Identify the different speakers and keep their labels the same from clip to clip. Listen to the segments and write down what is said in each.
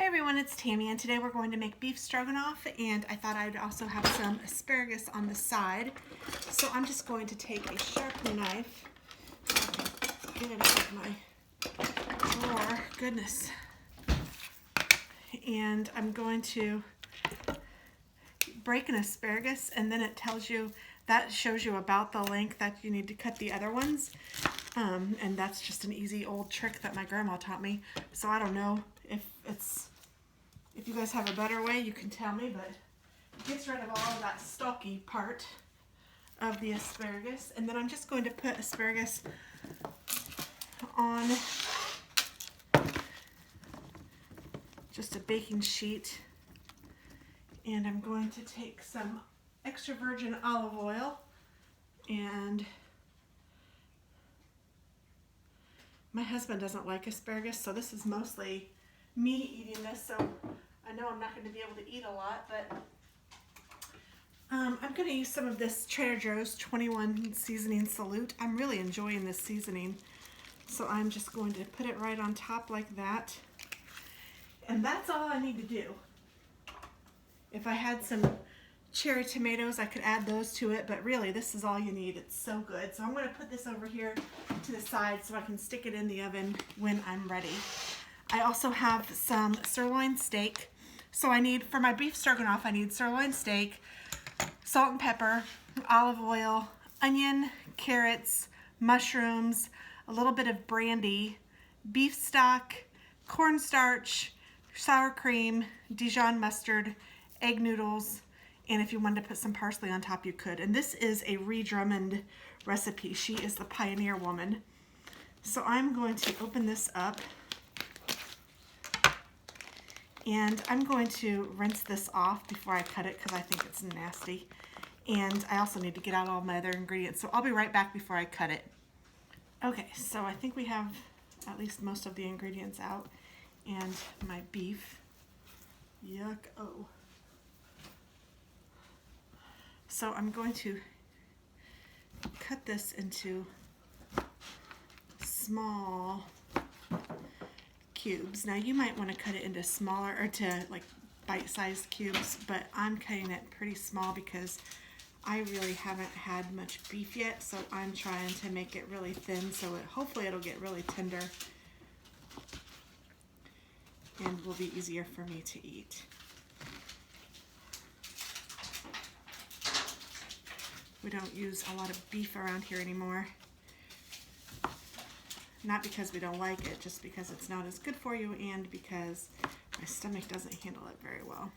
Speaker 1: everyone, it's Tammy, and today we're going to make beef stroganoff, and I thought I'd also have some asparagus on the side. So I'm just going to take a sharp knife, get it out of my drawer, goodness, and I'm going to break an asparagus, and then it tells you, that shows you about the length that you need to cut the other ones. And that's just an easy old trick that my grandma taught me. So I don't know if you guys have a better way, you can tell me, but it gets rid of all of that stalky part of the asparagus. And then I'm just going to put asparagus on just a baking sheet. And I'm going to take some extra virgin olive oil, and my husband doesn't like asparagus, so this is mostly me eating this, so I know I'm not going to be able to eat a lot, but I'm going to use some of this Trader Joe's 21 seasoning salute. I'm really enjoying this seasoning, so I'm just going to put it right on top like that, and that's all I need to do. If I had some cherry tomatoes, I could add those to it, but really this is all you need. It's so good. So I'm going to put this over here to the side so I can stick it in the oven when I'm ready. I also have some sirloin steak. So I need, for my beef stroganoff, I need sirloin steak, salt and pepper, olive oil, onion, carrots, mushrooms, a little bit of brandy, beef stock, cornstarch, sour cream, Dijon mustard, egg noodles, and if you wanted to put some parsley on top, you could. And this is a Drummond recipe. She is the pioneer woman. So I'm going to open this up, and I'm going to rinse this off before I cut it because I think it's nasty. And I also need to get out all my other ingredients. So I'll be right back before I cut it. Okay, so I think we have at least most of the ingredients out. And my beef. Yuck. Oh. So I'm going to cut this into small cubes. Now you might want to cut it into smaller, or to like bite-sized cubes, but I'm cutting it pretty small because I really haven't had much beef yet, so I'm trying to make it really thin so hopefully it'll get really tender and will be easier for me to eat. We don't use a lot of beef around here anymore. Not because we don't like it, just because it's not as good for you and because my stomach doesn't handle it very well.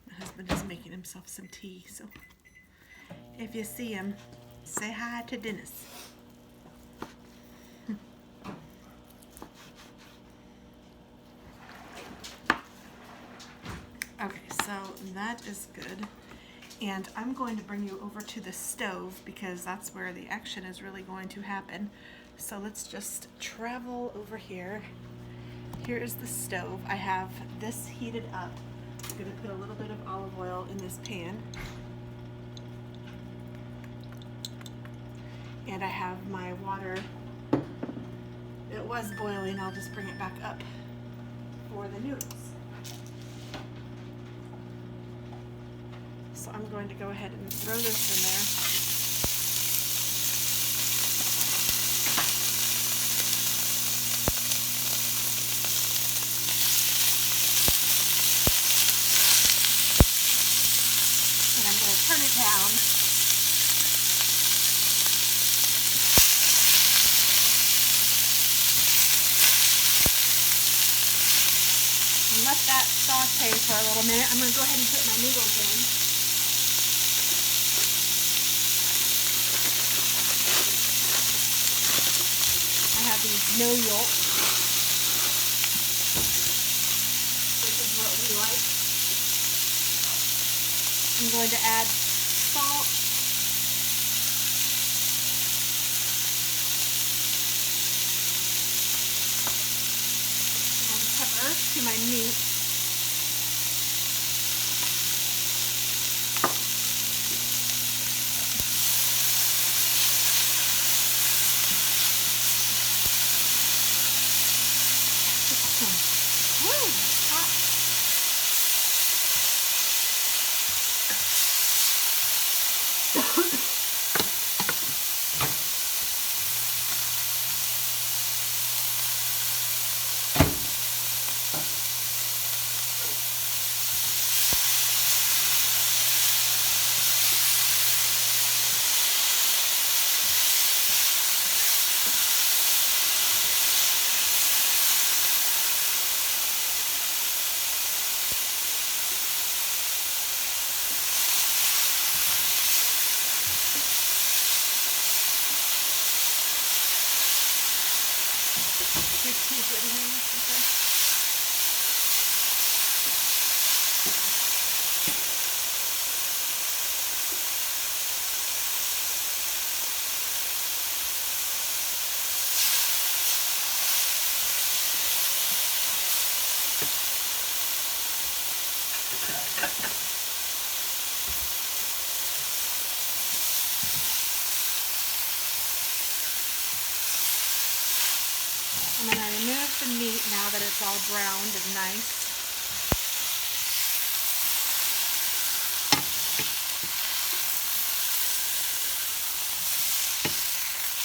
Speaker 1: My husband is making himself some tea, so if you see him, say hi to Dennis. Okay, so that is good, and I'm going to bring you over to the stove because that's where the action is really going to happen. So let's just travel over here. Here is the stove. I have this heated up. I'm going to put a little bit of olive oil in this pan, and I have my water. It was boiling. I'll just bring it back up for the noodles. So I'm going to go ahead and throw this in there. And I'm going to turn it down. And let that saute for a little minute. I'm going to go ahead and put my noodles in. These no yolk, which is what we like. I'm going to add salt, and pepper to my meat. I'm going to remove the meat now that it's all browned and nice.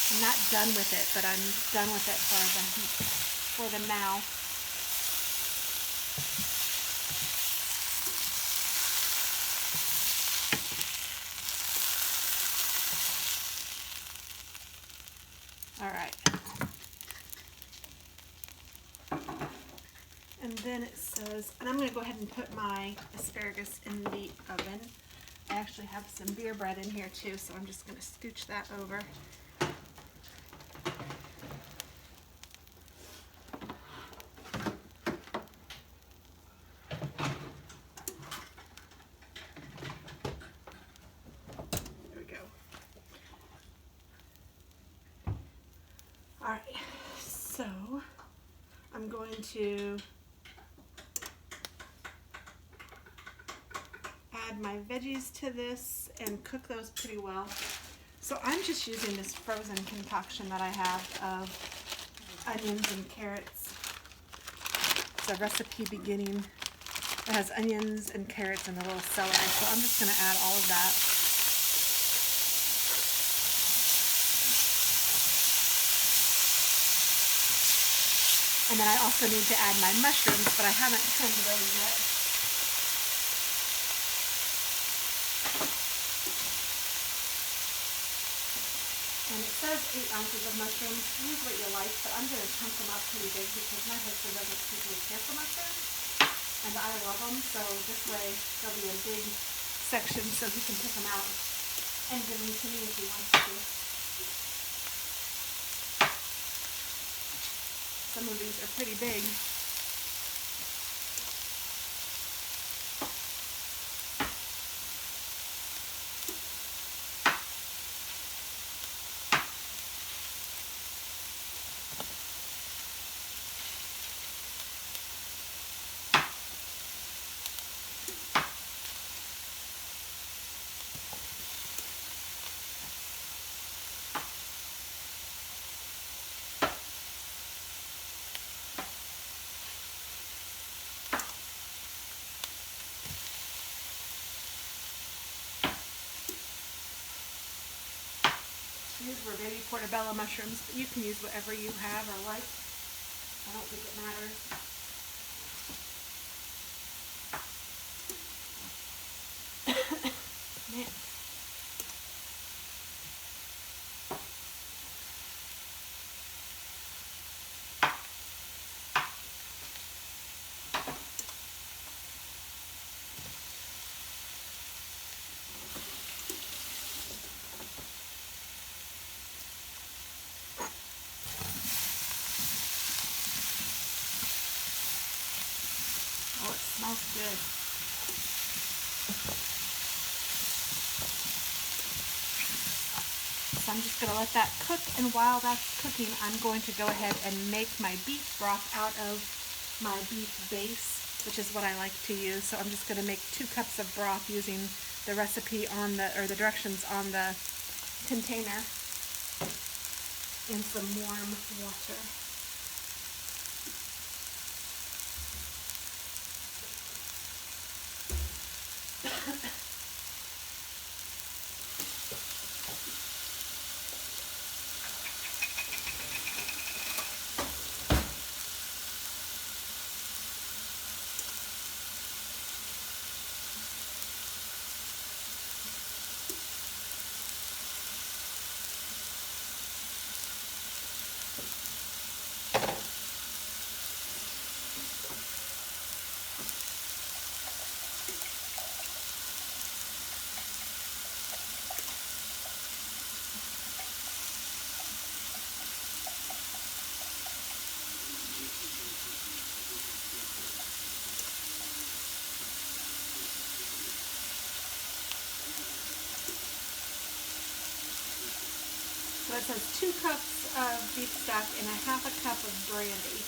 Speaker 1: I'm not done with it, but I'm done with it for the now. All right. And then it says, and I'm going to go ahead and put my asparagus in the oven. I actually have some beer bread in here too, so I'm just going to scooch that over. There we go. All right, so I'm going to add my veggies to this and cook those pretty well. So I'm just using this frozen concoction that I have of onions and carrots. It's a recipe beginning. It has onions and carrots and a little celery, so I'm just going to add all of that. And then I also need to add my mushrooms, but I haven't trimmed those yet. And it says 8 ounces of mushrooms. Use what you like, but I'm going to chunk them up pretty big because my husband doesn't particularly care for mushrooms. And I love them, so this way there'll be a big section so he can pick them out and give them to me if he wants to. Some of these are pretty big. These were baby portobello mushrooms, but you can use whatever you have or like. I don't think it matters. Man. Oh, it smells good. So I'm just going to let that cook, and while that's cooking, I'm going to go ahead and make my beef broth out of my beef base, which is what I like to use. So I'm just going to make 2 cups of broth using the recipe on the, or the directions on the container, in some warm water. So it says 2 cups of beef stock and a half a cup of brandy.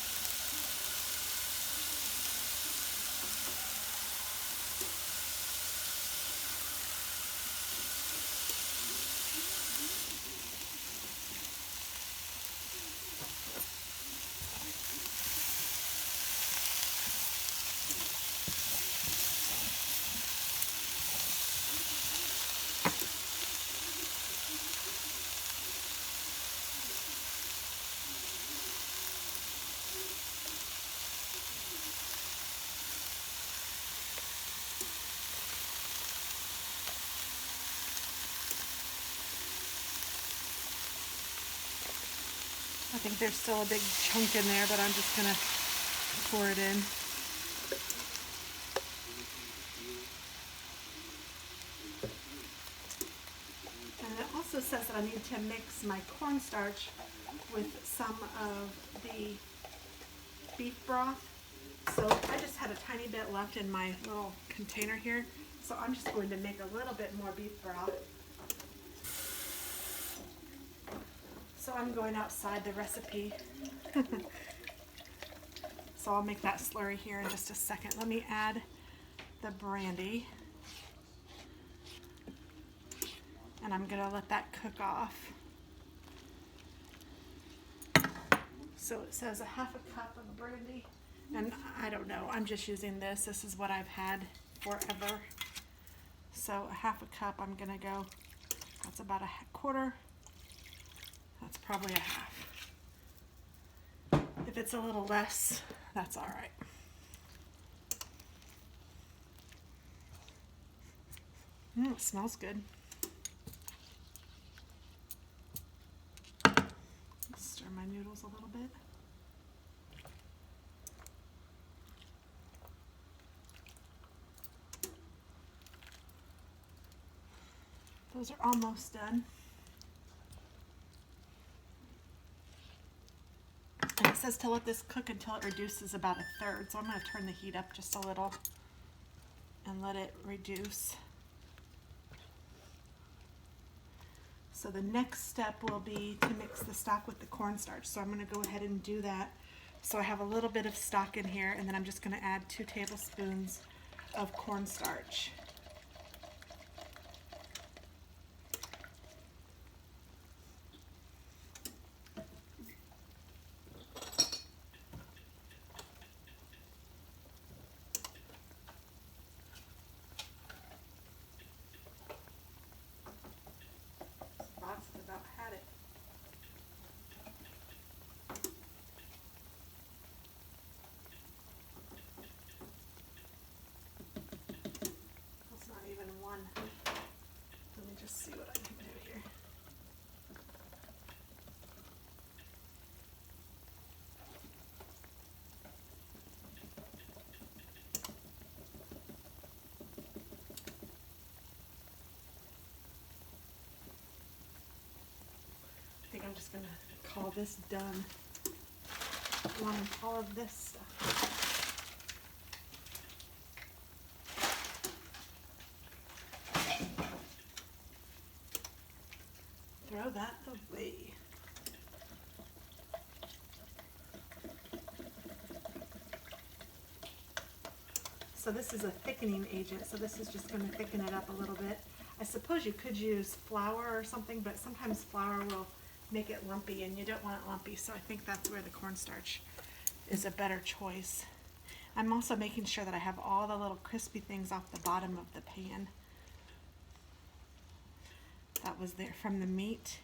Speaker 1: I think there's still a big chunk in there, but I'm just going to pour it in. And it also says that I need to mix my cornstarch with some of the beef broth. So I just had a tiny bit left in my little container here. So I'm just going to make a little bit more beef broth. So I'm going outside the recipe. So I'll make that slurry here in just a second. Let me add the brandy. And I'm gonna let that cook off. So it says a half a cup of brandy. And I don't know, I'm just using this. This is what I've had forever. So a half a cup, I'm gonna go, that's about a quarter. That's probably a half. If it's a little less, that's all right. It smells good. Stir my noodles a little bit. Those are almost done. And it says to let this cook until it reduces about a third. So I'm going to turn the heat up just a little and let it reduce. So the next step will be to mix the stock with the cornstarch. So I'm going to go ahead and do that. So I have a little bit of stock in here, and then I'm just going to add 2 tablespoons of cornstarch. About had it. That's not even one. Let me just see what I can do here. I think I'm just going to call this done. I want all of this stuff. Throw that away. So this is a thickening agent, so this is just going to thicken it up a little bit. I suppose you could use flour or something, but sometimes flour will make it lumpy and you don't want it lumpy, so I think that's where the cornstarch is a better choice. I'm also making sure that I have all the little crispy things off the bottom of the pan. That was there from the meat.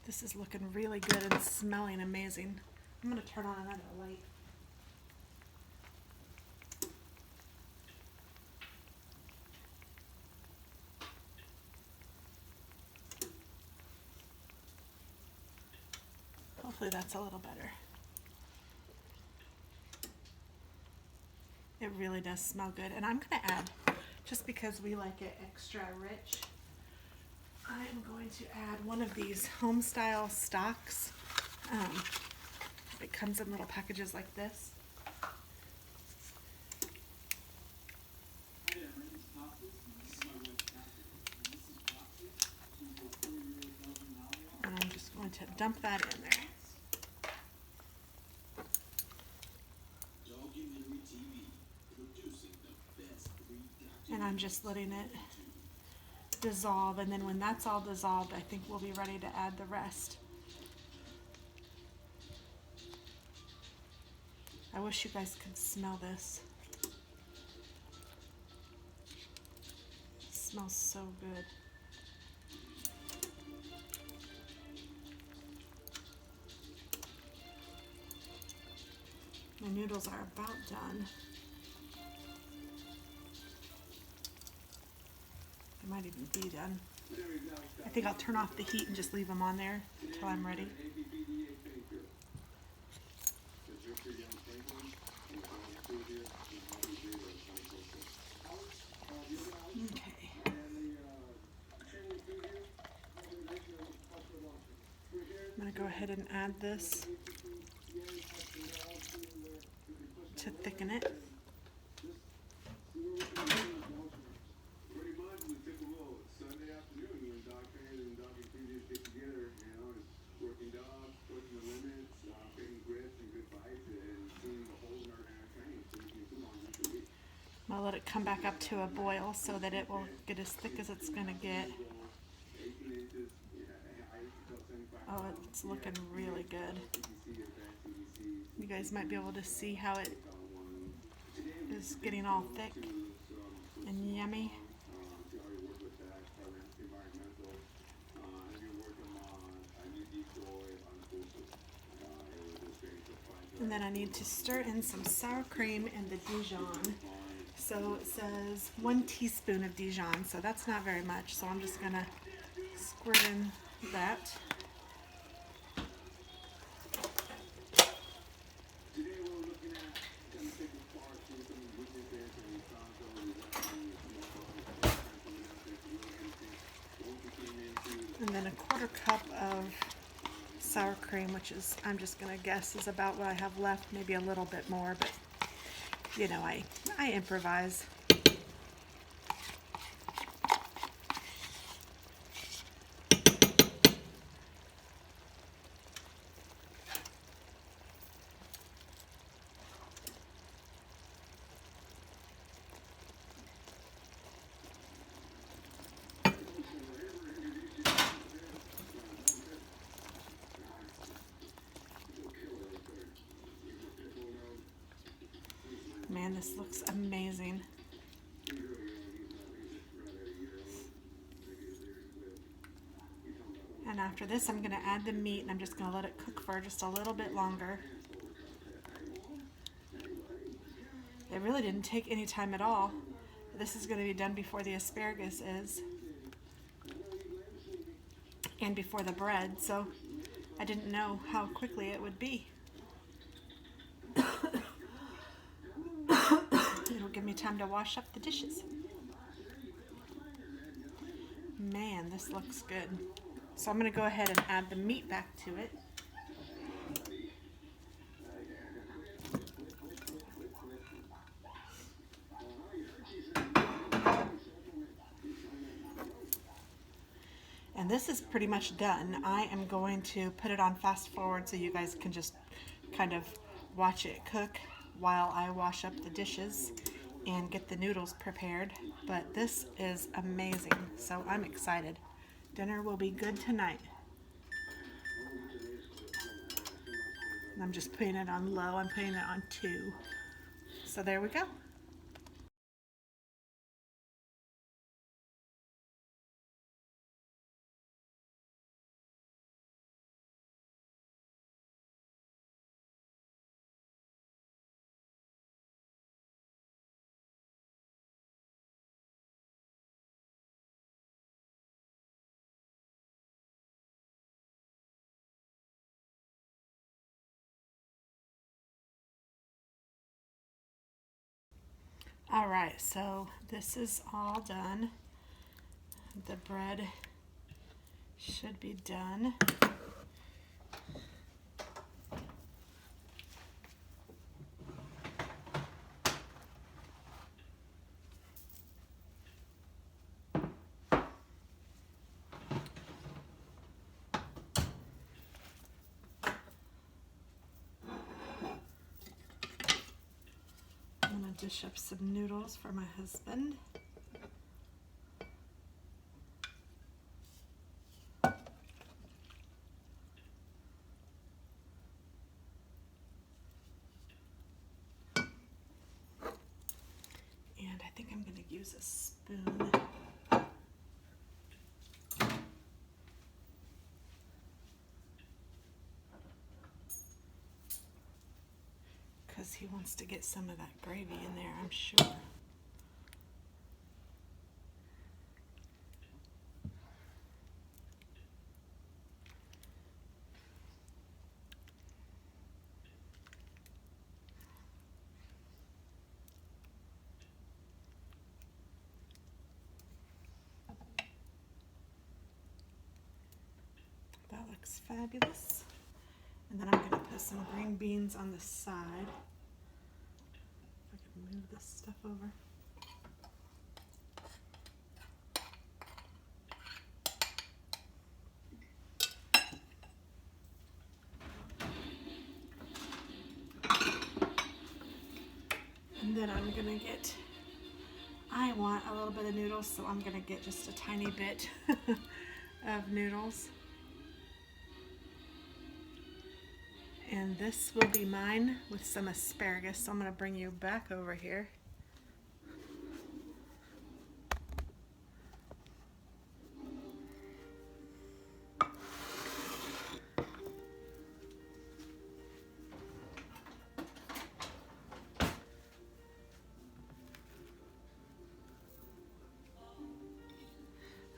Speaker 1: This is looking really good and smelling amazing. I'm going to turn on another light. Hopefully that's a little better. It really does smell good. And I'm going to add, just because we like it extra rich, I'm going to add one of these home style stocks. It comes in little packages like this. And I'm just going to dump that in there. And I'm just letting it dissolve, and then when that's all dissolved, I think we'll be ready to add the rest. I wish you guys could smell this. It smells so good. My noodles are about done. They might even be done. I think I'll turn off the heat and just leave them on there until I'm ready. Okay. I'm going to go ahead and add this to thicken it. I'll let it come back up to a boil so that it will get as thick as it's going to get. Oh, it's looking really good. You guys might be able to see how it is getting all thick and yummy. And then I need to stir in some sour cream and the Dijon. So it says 1 teaspoon of Dijon, so that's not very much. So I'm just gonna squirt in that. And then a 1/4 cup of sour cream, which is, I'm just gonna guess, is about what I have left, maybe a little bit more, but you know, I improvise. Man, this looks amazing. And after this, I'm going to add the meat, and I'm just going to let it cook for just a little bit longer. It really didn't take any time at all. This is going to be done before the asparagus is, and before the bread, so I didn't know how quickly it would be. It'll give me time to wash up the dishes. Man, this looks good. So I'm going to go ahead and add the meat back to it. And this is pretty much done. I am going to put it on fast forward so you guys can just kind of watch it cook while I wash up the dishes and get the noodles prepared. But this is amazing, so I'm excited. Dinner will be good tonight. And I'm just putting it on low. I'm putting it on 2. So there we go. All right, so this is all done. The bread should be done. dish up some noodles for my husband. And I think I'm going to use a spoon. Because he wants to get some of that gravy in there, I'm sure. That looks fabulous. And then I'm going to put some green beans on the side. If I can move this stuff over. And then I'm going to get, I want a little bit of noodles, so I'm going to get just a tiny bit of noodles. And this will be mine with some asparagus, so I'm going to bring you back over here.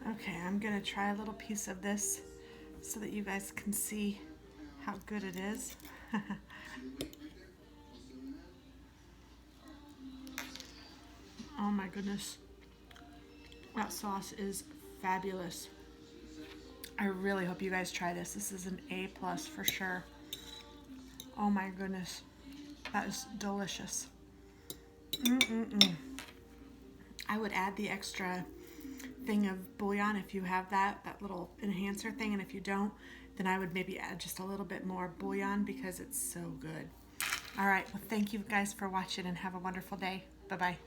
Speaker 1: Okay, I'm going to try a little piece of this so that you guys can see how good it is. Oh my goodness. That sauce is fabulous. I really hope you guys try this. This is an A+ for sure. Oh my goodness. That is delicious. I would add the extra thing of bullion if you have that little enhancer thing, and if you don't, then I would maybe add just a little bit more bullion because it's so good. All right, well, thank you guys for watching and have a wonderful day. Bye-bye.